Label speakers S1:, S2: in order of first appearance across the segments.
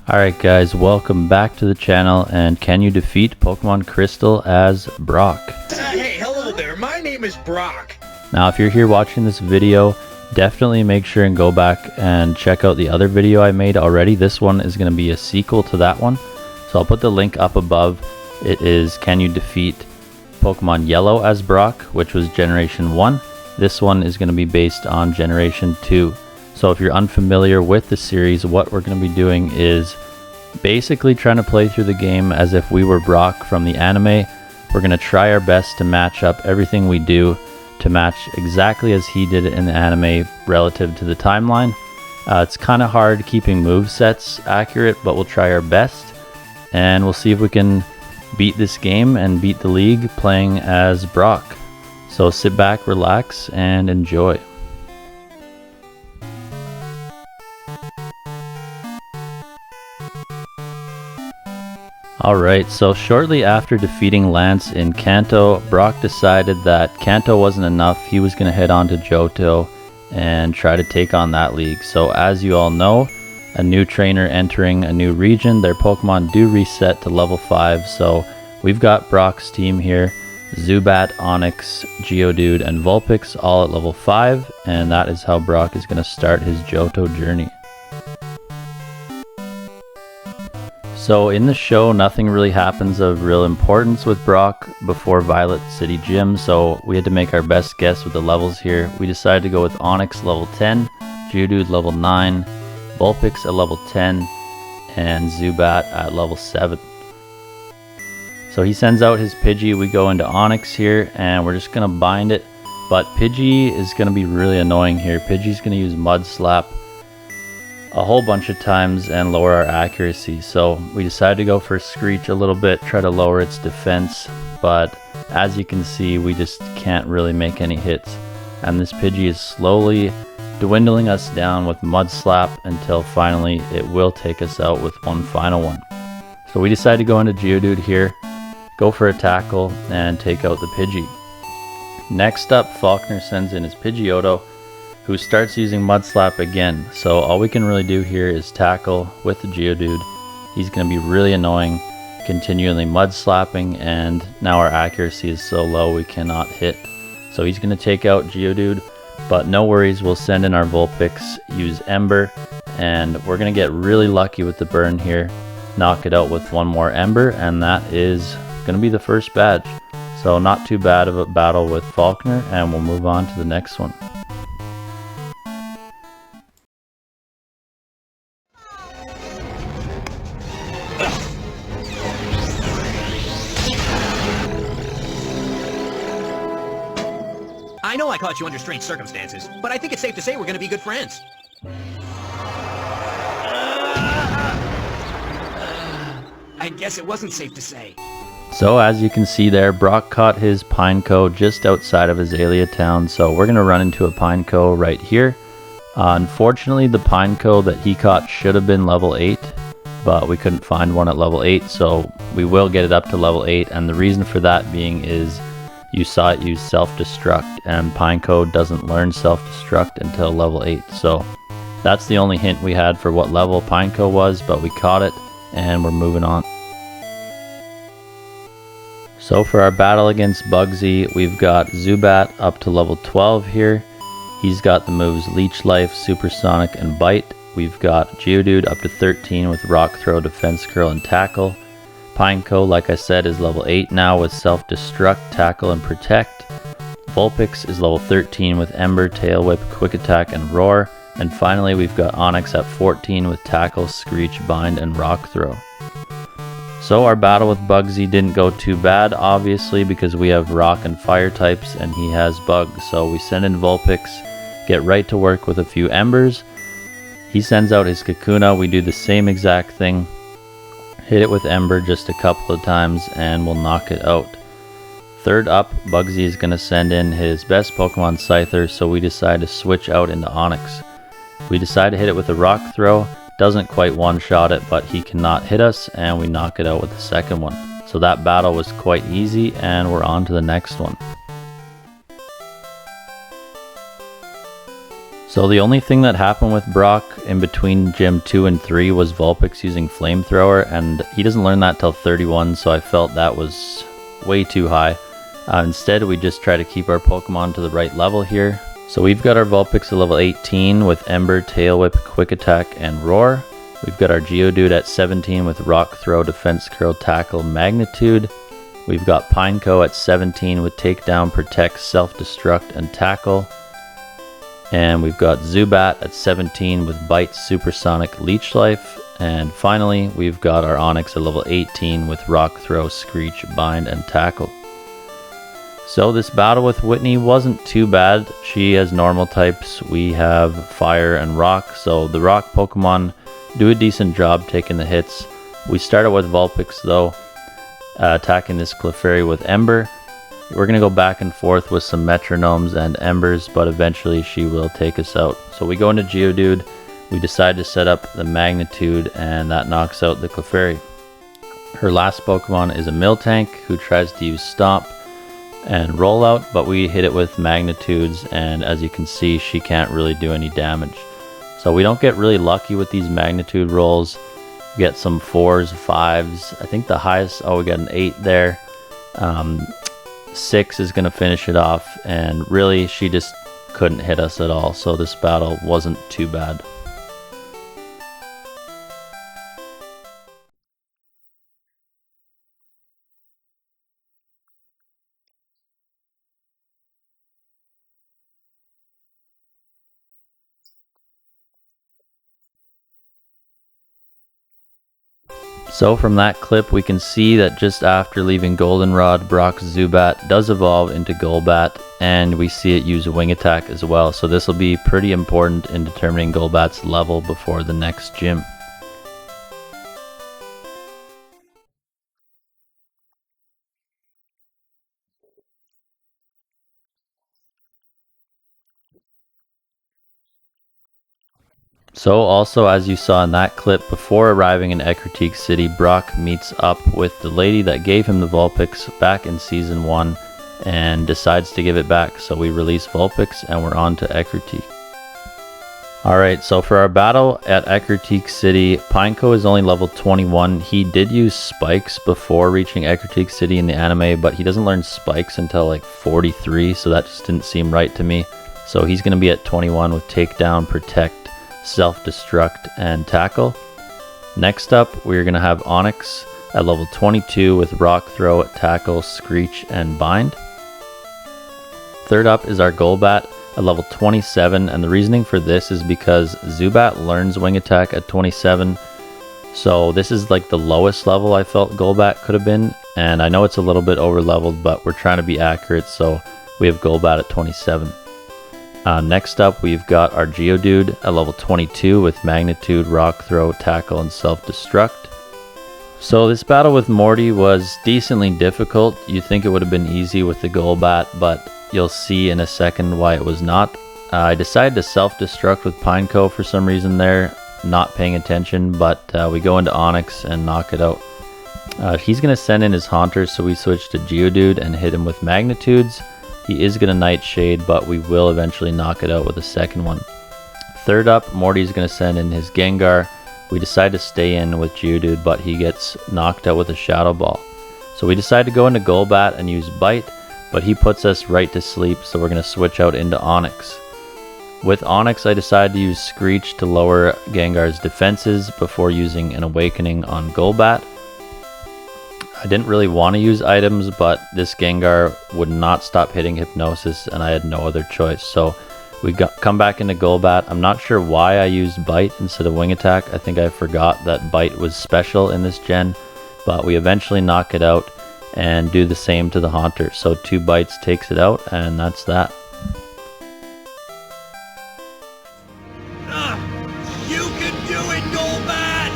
S1: Alright guys, welcome back to the channel, and can you defeat Pokemon Crystal as Brock?
S2: Hey, hello there, my name is Brock.
S1: Now if you're here watching this video, definitely make sure and go back and check out the other video I made already. This one is going to be a sequel to that one, so I'll put the link up above. It is Can You Defeat Pokemon Yellow as Brock, which was Generation 1. This one is going to be based on Generation 2. So if you're unfamiliar with the series, what we're going to be doing is basically trying to play through the game as if we were Brock from the anime. We're going to try our best to match up everything we do to match exactly as he did it in the anime relative to the timeline. It's kind of hard keeping movesets accurate, but we'll try our best. And we'll see if we can beat this game and beat the league playing as Brock. So sit back, relax, and enjoy. Alright, so shortly after defeating Lance in Kanto, Brock decided that Kanto wasn't enough. He was going to head on to Johto and try to take on that league. So as you all know, a new trainer entering a new region, their Pokemon do reset to level 5. So we've got Brock's team here, Zubat, Onyx, Geodude, and Vulpix all at level 5. And that is how Brock is going to start his Johto journey. So in the show, nothing really happens of real importance with Brock before Violet City Gym, so we had to make our best guess with the levels here. We decided to go with Onyx level 10, Geodude level 9, Vulpix at level 10, and Zubat at level 7. So he sends out his Pidgey, we go into Onyx here, and we're just going to bind it. But Pidgey is going to be really annoying here. Pidgey's going to use Mud Slap a whole bunch of times and lower our accuracy, so we decided to go for Screech a little bit, try to lower its defense, but as you can see, we just can't really make any hits, and this Pidgey is slowly dwindling us down with Mud Slap until finally it will take us out with one final one. So we decided to go into Geodude here, go for a tackle, and take out the Pidgey. Next up, Faulkner sends in his Pidgeotto, who starts using Mud Slap again. So all we can really do here is tackle with the Geodude. He's going to be really annoying, continually Mud Slapping, and now our accuracy is so low we cannot hit. So he's going to take out Geodude, but no worries, we'll send in our Vulpix, use Ember, and we're going to get really lucky with the burn here, knock it out with one more Ember, and that is going to be the first badge. So not too bad of a battle with Faulkner, and we'll move on to the next one.
S2: I know I caught you under strange circumstances, but I think it's safe to say we're gonna be good friends. I guess it wasn't safe to say.
S1: So as you can see there, Brock caught his Pineco just outside of Azalea Town, so we're going to run into a Pineco right here. Unfortunately, the Pineco that he caught should have been level 8, but we couldn't find one at level 8, so we will get it up to level 8, and the reason for that being is you saw it use self-destruct, and Pineco doesn't learn self-destruct until level 8, so that's the only hint we had for what level Pineco was, but we caught it, and we're moving on. So for our battle against Bugsy, we've got Zubat up to level 12 here. He's got the moves Leech Life, Supersonic, and Bite. We've got Geodude up to 13 with Rock Throw, Defense Curl, and Tackle. Pineco, like I said, is level 8 now with Self-Destruct, Tackle, and Protect. Vulpix is level 13 with Ember, Tail Whip, Quick Attack, and Roar. And finally, we've got Onyx at 14 with Tackle, Screech, Bind, and Rock Throw. So our battle with Bugsy didn't go too bad, obviously, because we have Rock and Fire types, and he has Bug. So we send in Vulpix, get right to work with a few Embers. He sends out his Kakuna, we do the same exact thing. Hit it with Ember just a couple of times and we'll knock it out. Third up, Bugsy is going to send in his best Pokemon Scyther, so we decide to switch out into Onyx. We decide to hit it with a Rock Throw, doesn't quite one-shot it, but he cannot hit us, and we knock it out with the second one. So that battle was quite easy, and we're on to the next one. So the only thing that happened with Brock in between Gym 2 and 3 was Vulpix using Flamethrower, and he doesn't learn that till 31, so I felt that was way too high. Instead, we just try to keep our Pokemon to the right level here. So we've got our Vulpix at level 18 with Ember, Tail Whip, Quick Attack, and Roar. We've got our Geodude at 17 with Rock Throw, Defense Curl, Tackle, Magnitude. We've got Pineco at 17 with Takedown, Protect, Self-Destruct, and Tackle. And we've got Zubat at 17 with Bite, Supersonic, Leech Life. And finally, we've got our Onyx at level 18 with Rock Throw, Screech, Bind, and Tackle. So this battle with Whitney wasn't too bad. She has normal types. We have Fire and Rock. So the Rock Pokemon do a decent job taking the hits. We started with Vulpix though, attacking this Clefairy with Ember. We're going to go back and forth with some Metronomes and Embers, but eventually she will take us out. So we go into Geodude, we decide to set up the Magnitude, and that knocks out the Clefairy. Her last Pokemon is a Miltank, who tries to use Stomp and Rollout, but we hit it with Magnitudes, and as you can see, she can't really do any damage. So we don't get really lucky with these Magnitude rolls. We get some 4s, 5s, I think the highest, oh, we got an 8 there. 6 is going to finish it off, and really she just couldn't hit us at all, so this battle wasn't too bad. So from that clip we can see that just after leaving Goldenrod, Brock's Zubat does evolve into Golbat, and we see it use a Wing Attack as well, so this will be pretty important in determining Golbat's level before the next gym. So also, as you saw in that clip, before arriving in Ecruteak City, Brock meets up with the lady that gave him the Vulpix back in Season 1 and decides to give it back. So we release Vulpix and we're on to Ecruteak. Alright, so for our battle at Ecruteak City, Pineco is only level 21. He did use Spikes before reaching Ecruteak City in the anime, but he doesn't learn Spikes until like 43, so that just didn't seem right to me. So he's going to be at 21 with Takedown, Protect, Self-Destruct, and Tackle. Next up, we're going to have Onyx at level 22 with Rock Throw, Tackle, Screech, and Bind. Third up is our Golbat at level 27, and the reasoning for this is because Zubat learns Wing Attack at 27, so this is like the lowest level I felt Golbat could have been, and I know it's a little bit over leveled, but we're trying to be accurate, so we have Golbat at 27. Next up, we've got our Geodude at level 22 with Magnitude, Rock Throw, Tackle, and Self-Destruct. So this battle with Morty was decently difficult. You'd think it would have been easy with the Golbat, but you'll see in a second why it was not. I decided to Self-Destruct with Pineco for some reason there, not paying attention, but we go into Onyx and knock it out. He's going to send in his Haunter, so we switch to Geodude and hit him with Magnitudes. He is going to Nightshade, but we will eventually knock it out with a second one. Third up, Morty's going to send in his Gengar. We decide to stay in with Geodude, but he gets knocked out with a Shadow Ball. So we decide to go into Golbat and use Bite, but he puts us right to sleep, so we're going to switch out into Onyx. With Onyx, I decided to use Screech to lower Gengar's defenses before using an Awakening on Golbat. I didn't really want to use items, but this Gengar would not stop hitting Hypnosis, and I had no other choice. So we come back into Golbat. I'm not sure why I used Bite instead of Wing Attack. I think I forgot that Bite was special in this gen, but we eventually knock it out and do the same to the Haunter. So 2 bites takes it out, and that's that.
S2: You can do it, Golbat!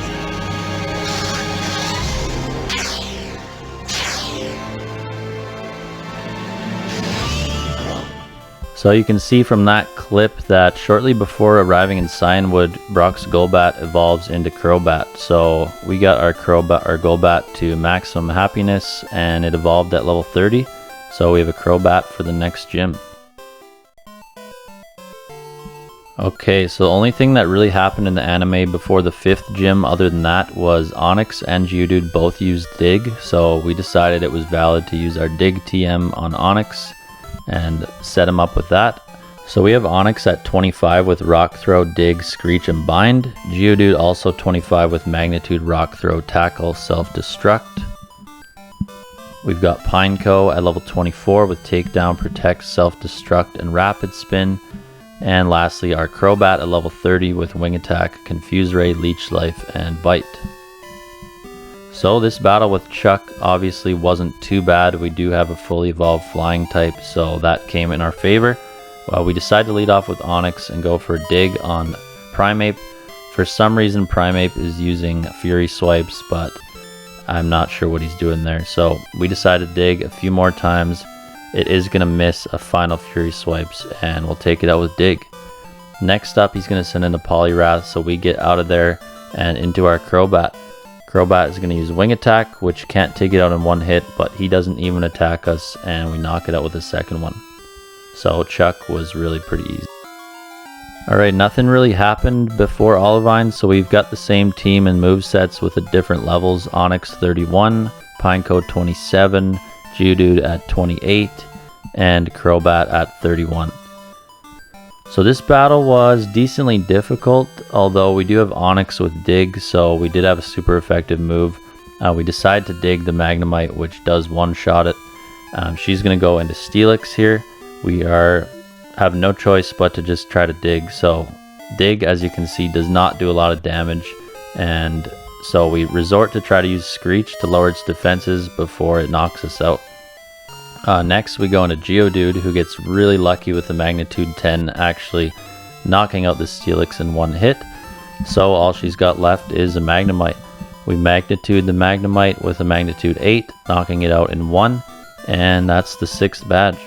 S1: So you can see from that clip that shortly before arriving in Cyanwood, Brock's Golbat evolves into Crobat. So we got our Golbat to maximum happiness, and it evolved at level 30. So we have a Crobat for the next gym. Okay, so the only thing that really happened in the anime before the 5th gym other than that was Onyx and Geodude both used Dig, so we decided it was valid to use our Dig TM on Onyx and set him up with that. So we have Onyx at 25 with Rock Throw, Dig, Screech, and Bind. Geodude also 25 with Magnitude, Rock Throw, Tackle, Self-Destruct. We've got Pineco at level 24 with Takedown, Protect, Self-Destruct, and Rapid Spin. And lastly, our Crobat at level 30 with Wing Attack, Confuse Ray, Leech Life, and Bite. So this battle with Chuck obviously wasn't too bad. We do have a fully evolved flying type, so that came in our favor. We decided to lead off with Onyx and go for a Dig on Primeape. For some reason, Primeape is using Fury Swipes, but I'm not sure what he's doing there. So we decided to Dig a few more times. It is going to miss a final Fury Swipes, and we'll take it out with Dig. Next up, he's going to send in a Poliwrath, so we get out of there and into our Crobat. Crobat is going to use Wing Attack, which can't take it out in one hit, but he doesn't even attack us, and we knock it out with a second one. So Chuck was really pretty easy. Alright, nothing really happened before Olivine, so we've got the same team and movesets with the different levels. Onyx 31, Pineco 27, Geodude at 28, and Crobat at 31. So this battle was decently difficult, although we do have Onyx with Dig, so we did have a super effective move. We decided to Dig the Magnemite, which does one-shot it. She's going to go into Steelix here. We have no choice but to just try to Dig. So Dig, as you can see, does not do a lot of damage, and so we resort to try to use Screech to lower its defenses before it knocks us out. Next we go into Geodude, who gets really lucky with the Magnitude 10 actually knocking out the Steelix in one hit. So all she's got left is a Magnemite. We Magnitude the Magnemite with a Magnitude 8, knocking it out in one, and that's the 6th badge.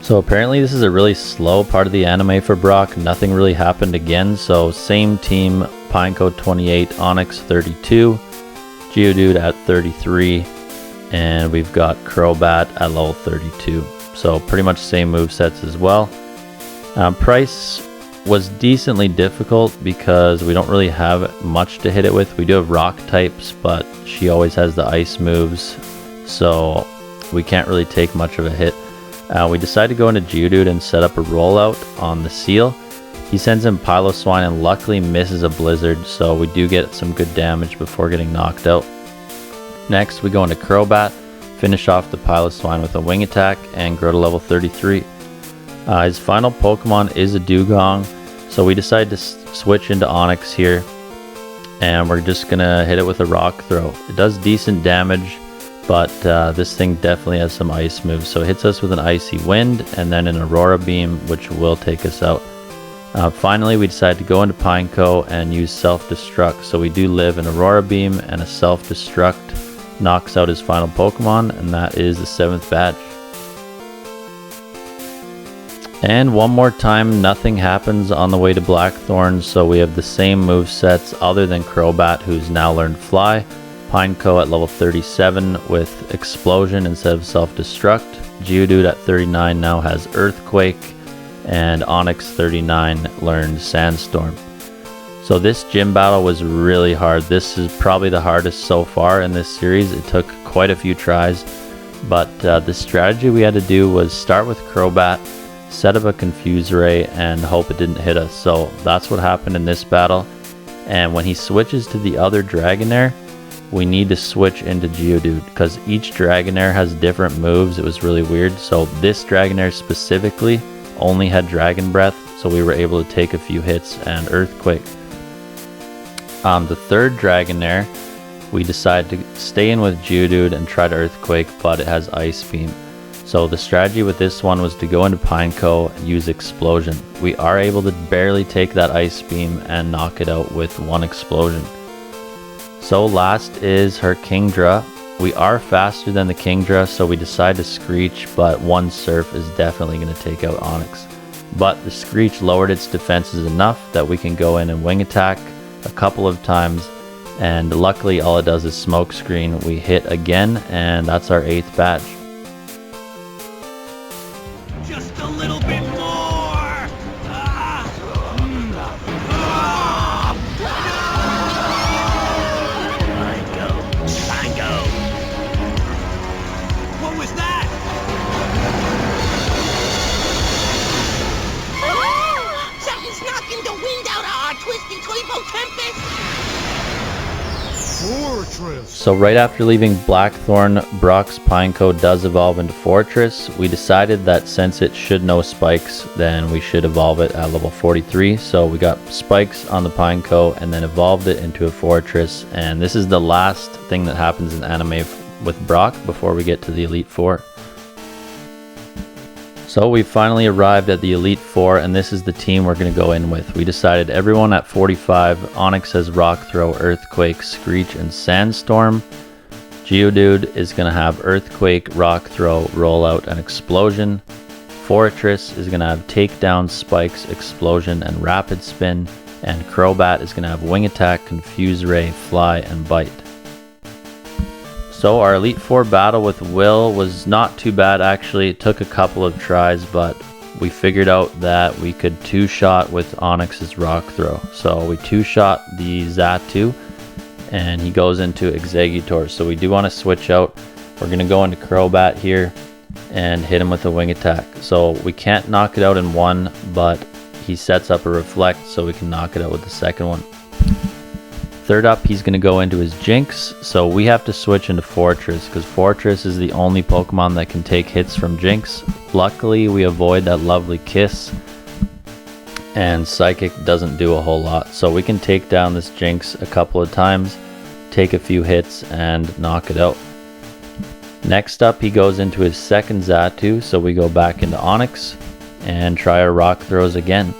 S1: So apparently this is a really slow part of the anime for Brock. Nothing really happened again, so same team, Pineco 28, Onyx 32, Geodude at 33, and we've got Crobat at level 32. So pretty much same movesets as well. Price was decently difficult because we don't really have much to hit it with. We do have rock types, but she always has the ice moves, so we can't really take much of a hit. We decided to go into Geodude and set up a rollout on the Seal. He sends in Piloswine and luckily misses a Blizzard, so we do get some good damage before getting knocked out. Next we go into Crobat, finish off the Piloswine with a Wing Attack, and grow to level 33. His final Pokemon is a Dugong, so we decided to switch into Onyx here, and we're just going to hit it with a Rock Throw. It does decent damage, but this thing definitely has some ice moves, so it hits us with an Icy Wind and then an Aurora Beam, which will take us out. Finally, we decided to go into Pineco and use Self-Destruct, so we do live an Aurora Beam, and a Self-Destruct knocks out his final Pokemon, and that is the 7th badge. And one more time, nothing happens on the way to Blackthorn, so we have the same movesets other than Crobat, who's now learned Fly. Pineco at level 37 with Explosion instead of Self-Destruct. Geodude at 39 now has Earthquake, and Onyx 39 learned Sandstorm. So this gym battle was really hard. This is probably the hardest so far in this series. It took quite a few tries, but the strategy we had to do was start with Crobat, set up a Confuse Ray, and hope it didn't hit us. So that's what happened in this battle. And when he switches to the other Dragonair, we need to switch into Geodude because each Dragonair has different moves. It was really weird. So this Dragonair specifically only had Dragon Breath, so we were able to take a few hits and Earthquake. The third Dragonair, we decided to stay in with Geodude and try to Earthquake, but it has Ice Beam. So the strategy with this one was to go into Pineco and use Explosion. We are able to barely take that Ice Beam and knock it out with one Explosion. So last is her Kingdra. We are faster than the Kingdra, so we decide to Screech, but one Surf is definitely going to take out Onyx. But the Screech lowered its defenses enough that we can go in and Wing Attack a couple of times, and luckily all it does is Smoke Screen. We hit again, and that's our 8th badge.
S2: Just a little bit
S3: Twisty Tweepo Tempest!
S4: Fortress!
S1: So right after leaving Blackthorn, Brock's Pineco does evolve into Fortress. We decided that since it should know Spikes, then we should evolve it at level 43. So we got Spikes on the Pineco and then evolved it into a Fortress. And this is the last thing that happens in anime with Brock before we get to the Elite Four. So we finally arrived at the Elite Four, and this is the team we're going to go in with. We decided everyone at 45. Onyx has Rock Throw, Earthquake, Screech, and Sandstorm. Geodude is going to have Earthquake, Rock Throw, Rollout, and Explosion. Fortress is going to have Takedown, Spikes, Explosion, and Rapid Spin. And Crobat is going to have Wing Attack, Confuse Ray, Fly, and Bite. So our Elite Four battle with Will was not too bad actually. It took a couple of tries, but we figured out that we could two-shot with Onyx's Rock Throw. So we two-shot the Xatu, and he goes into Exeggutor. So we do want to switch out. We're going to go into Crobat here and hit him with a Wing Attack. So we can't knock it out in one, but he sets up a Reflect so we can knock it out with the second one. Third up, he's going to go into his Jinx, so we have to switch into Fortress, because Fortress is the only Pokemon that can take hits from Jinx. Luckily, we avoid that lovely Kiss, and Psychic doesn't do a whole lot, so we can take down this Jinx a couple of times, take a few hits, and knock it out. Next up, he goes into his second Xatu, so we go back into Onyx, and try our Rock Throws again.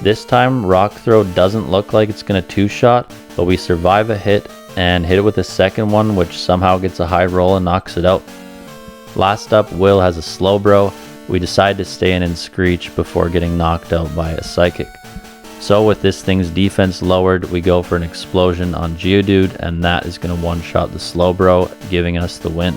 S1: This time, Rock Throw doesn't look like it's going to two-shot, but we survive a hit and hit it with a second one, which somehow gets a high roll and knocks it out. Last up, Will has a Slowbro. We decide to stay in Screech before getting knocked out by a Psychic. So with this thing's defense lowered, we go for an Explosion on Geodude, and that is going to one-shot the Slowbro, giving us the win.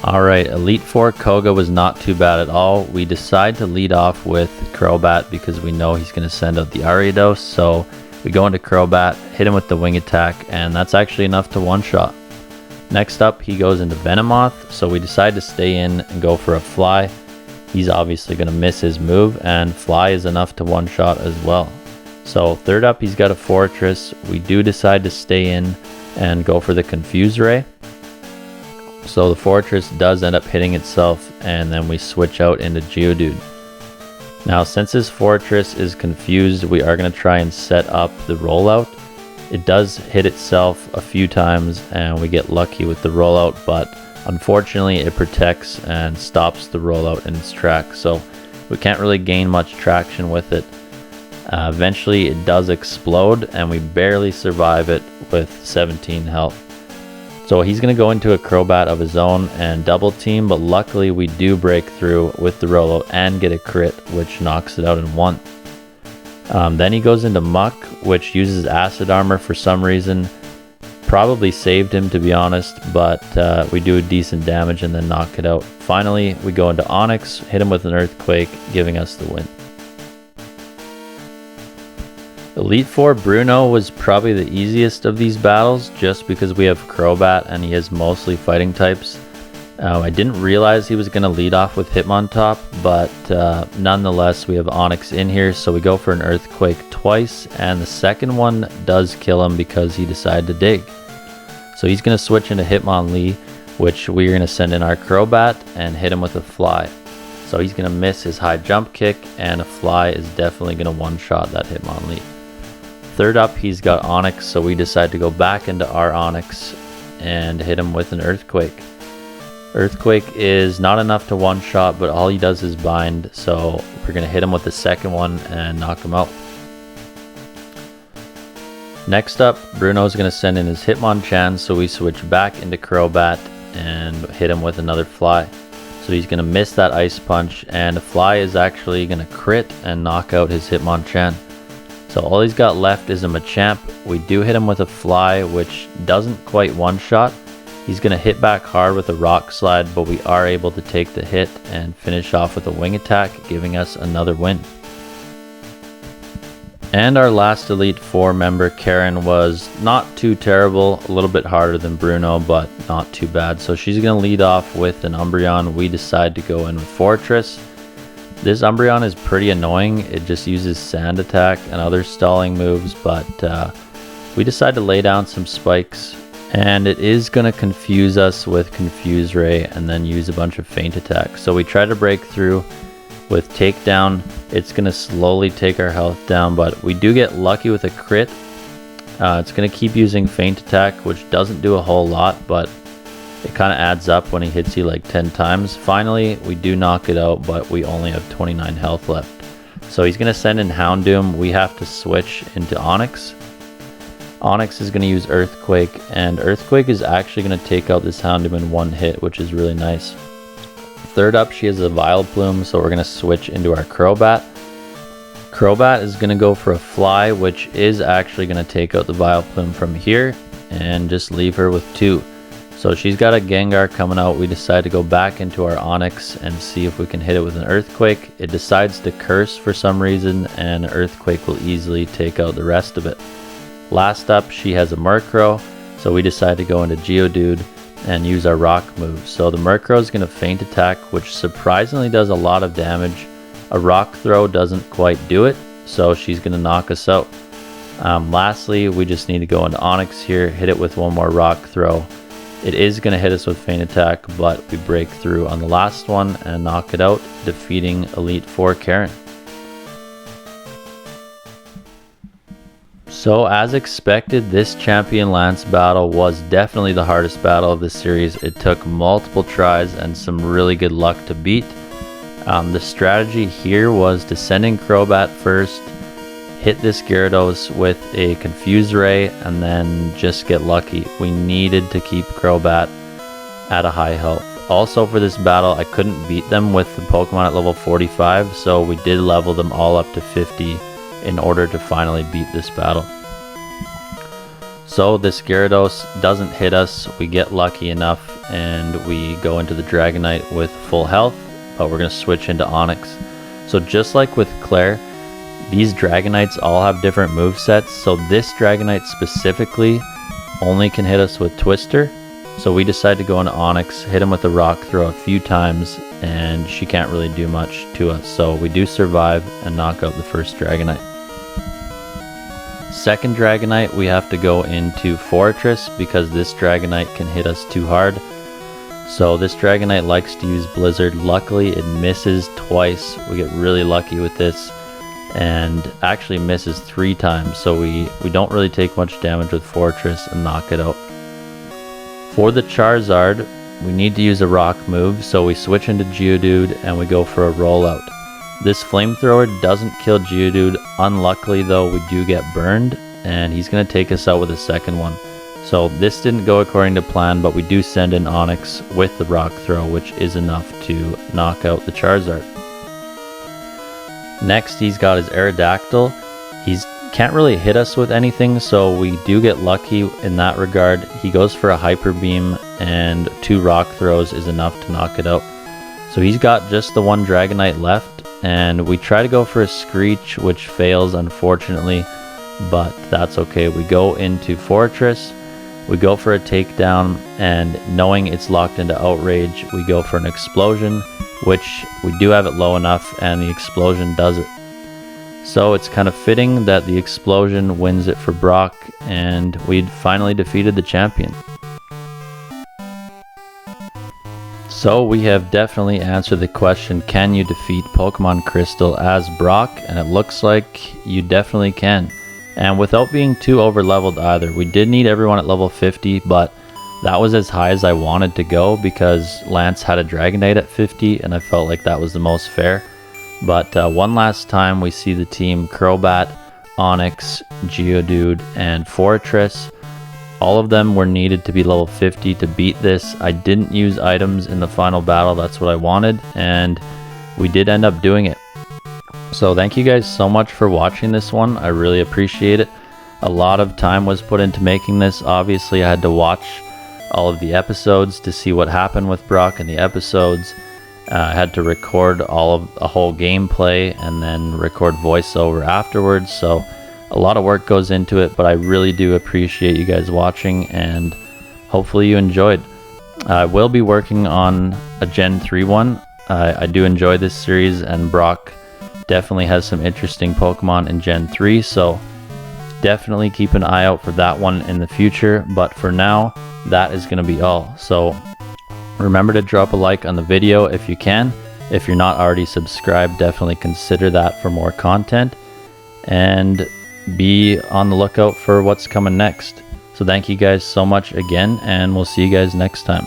S1: Alright, Elite Four Koga was not too bad at all. We decide to lead off with Crobat because we know he's going to send out the Ariados. So we go into Crobat, hit him with the Wing Attack, and that's actually enough to one-shot. Next up, he goes into Venomoth, so we decide to stay in and go for a Fly. He's obviously going to miss his move, and Fly is enough to one-shot as well. So third up, he's got a Fortress. We do decide to stay in and go for the Confuse Ray. So the Fortress does end up hitting itself, and then we switch out into Geodude. Now since his Fortress is confused, we are going to try and set up the Rollout. It does hit itself a few times and we get lucky with the Rollout, but unfortunately it protects and stops the Rollout in its track, so we can't really gain much traction with it. Eventually it does explode and we barely survive it with 17 health. So he's going to go into a Crobat of his own and double team, but luckily we do break through with the Rollout and get a crit, which knocks it out in one. Then he goes into Muck, which uses Acid Armor for some reason. Probably saved him, to be honest, but we do a decent damage and then knock it out. Finally, we go into Onyx, hit him with an Earthquake, giving us the win. Elite Four Bruno was probably the easiest of these battles just because we have Crobat and he has mostly fighting types. I didn't realize he was going to lead off with Hitmontop, but nonetheless we have Onyx in here, so we go for an Earthquake twice, and the second one does kill him because he decided to dig. So he's going to switch into Hitmonlee, which we're going to send in our Crobat and hit him with a Fly. So he's going to miss his high jump kick, and a Fly is definitely going to one-shot that Hitmonlee. Third up, he's got Onyx, so we decide to go back into our Onyx and hit him with an Earthquake. Earthquake is not enough to one-shot, but all he does is bind, so we're going to hit him with the second one and knock him out. Next up, Bruno's going to send in his Hitmonchan, so we switch back into Crobat and hit him with another Fly. So he's going to miss that Ice Punch, and the Fly is actually going to crit and knock out his Hitmonchan. So all he's got left is a Machamp. We do hit him with a Fly, which doesn't quite one-shot. He's going to hit back hard with a Rock Slide, but we are able to take the hit and finish off with a Wing Attack, giving us another win. And our last Elite Four member, Karen, was not too terrible, a little bit harder than Bruno, but not too bad. So she's going to lead off with an Umbreon. We decide to go in with Fortress. This Umbreon is pretty annoying. It just uses Sand Attack and other stalling moves, but we decided to lay down some spikes, and it is going to confuse us with Confuse Ray and then use a bunch of Feint Attack. So we try to break through with Takedown. It's going to slowly take our health down, but we do get lucky with a crit. It's going to keep using Feint Attack, which doesn't do a whole lot, but it kind of adds up when he hits you like 10 times. Finally, we do knock it out, but we only have 29 health left. So he's going to send in Houndoom. We have to switch into Onyx. Onyx is going to use Earthquake, and Earthquake is actually going to take out this Houndoom in one hit, which is really nice. Third up, she has a Vileplume, so we're going to switch into our Crobat. Crobat is going to go for a Fly, which is actually going to take out the Vileplume from here and just leave her with 2. So she's got a Gengar coming out. We decide to go back into our Onyx and see if we can hit it with an Earthquake. It decides to curse for some reason, and Earthquake will easily take out the rest of it. Last up, she has a Murkrow, so we decide to go into Geodude and use our Rock move. So the Murkrow is going to Feint Attack, which surprisingly does a lot of damage. A Rock Throw doesn't quite do it, so she's going to knock us out. Lastly, we just need to go into Onyx here, hit it with one more Rock Throw. It is going to hit us with Feint Attack, but we break through on the last one and knock it out, defeating Elite Four Karen. So as expected, this Champion Lance battle was definitely the hardest battle of the series. It took multiple tries and some really good luck to beat. The strategy here was to send in Crobat first, hit this Gyarados with a Confuse Ray, and then just get lucky. We needed to keep Crobat at a high health. Also for this battle, I couldn't beat them with the Pokemon at level 45, so we did level them all up to 50 in order to finally beat this battle. So this Gyarados doesn't hit us, we get lucky enough, and we go into the Dragonite with full health, but we're going to switch into Onyx. So just like with Claire, these Dragonites all have different movesets, so this Dragonite specifically only can hit us with Twister. So we decide to go into Onyx, hit him with a Rock Throw a few times, and she can't really do much to us. So we do survive and knock out the first Dragonite. Second Dragonite, we have to go into Fortress because this Dragonite can hit us too hard. So this Dragonite likes to use Blizzard. Luckily, it misses twice. We get really lucky with this, and actually misses 3 times. So we don't really take much damage with Fortress and knock it out. For the Charizard, we need to use a Rock move, so we switch into Geodude and we go for a Rollout. This Flamethrower doesn't kill Geodude. Unluckily though, we do get burned, and he's going to take us out with a second one. So this didn't go according to plan, but we do send in Onyx with the Rock Throw, which is enough to knock out the Charizard. Next, he's got his Aerodactyl. He can't really hit us with anything, so we do get lucky in that regard. He goes for a Hyper Beam, and 2 Rock Throws is enough to knock it out. So he's got just the one Dragonite left, and we try to go for a Screech, which fails unfortunately, but that's okay. We go into Fortress, we go for a Takedown, and knowing it's locked into Outrage, we go for an Explosion, which we do have it low enough, and the Explosion does it. So it's kind of fitting that the Explosion wins it for Brock, and we'd finally defeated the champion. So we have definitely answered the question, can you defeat Pokemon Crystal as Brock? And it looks like you definitely can. And without being too over leveled either. We did need everyone at level 50, but that was as high as I wanted to go because Lance had a Dragonite at 50 and I felt like that was the most fair. But one last time we see the team Crobat, Onyx, Geodude, and Fortress. All of them were needed to be level 50 to beat this. I didn't use items in the final battle, that's what I wanted, and we did end up doing it. So thank you guys so much for watching this one, I really appreciate it. A lot of time was put into making this. Obviously I had to watch all of the episodes to see what happened with Brock in the episodes. I had to record all of a whole gameplay and then record voiceover afterwards, so a lot of work goes into it, but I really do appreciate you guys watching, and hopefully you enjoyed. I will be working on a Gen 3 one. I do enjoy this series, and Brock definitely has some interesting Pokemon in Gen 3, so definitely keep an eye out for that one in the future. But for now, that is going to be all. So remember to drop a like on the video if you can. If you're not already subscribed, definitely consider that for more content, and be on the lookout for what's coming next. So thank you guys so much again, and we'll see you guys next time.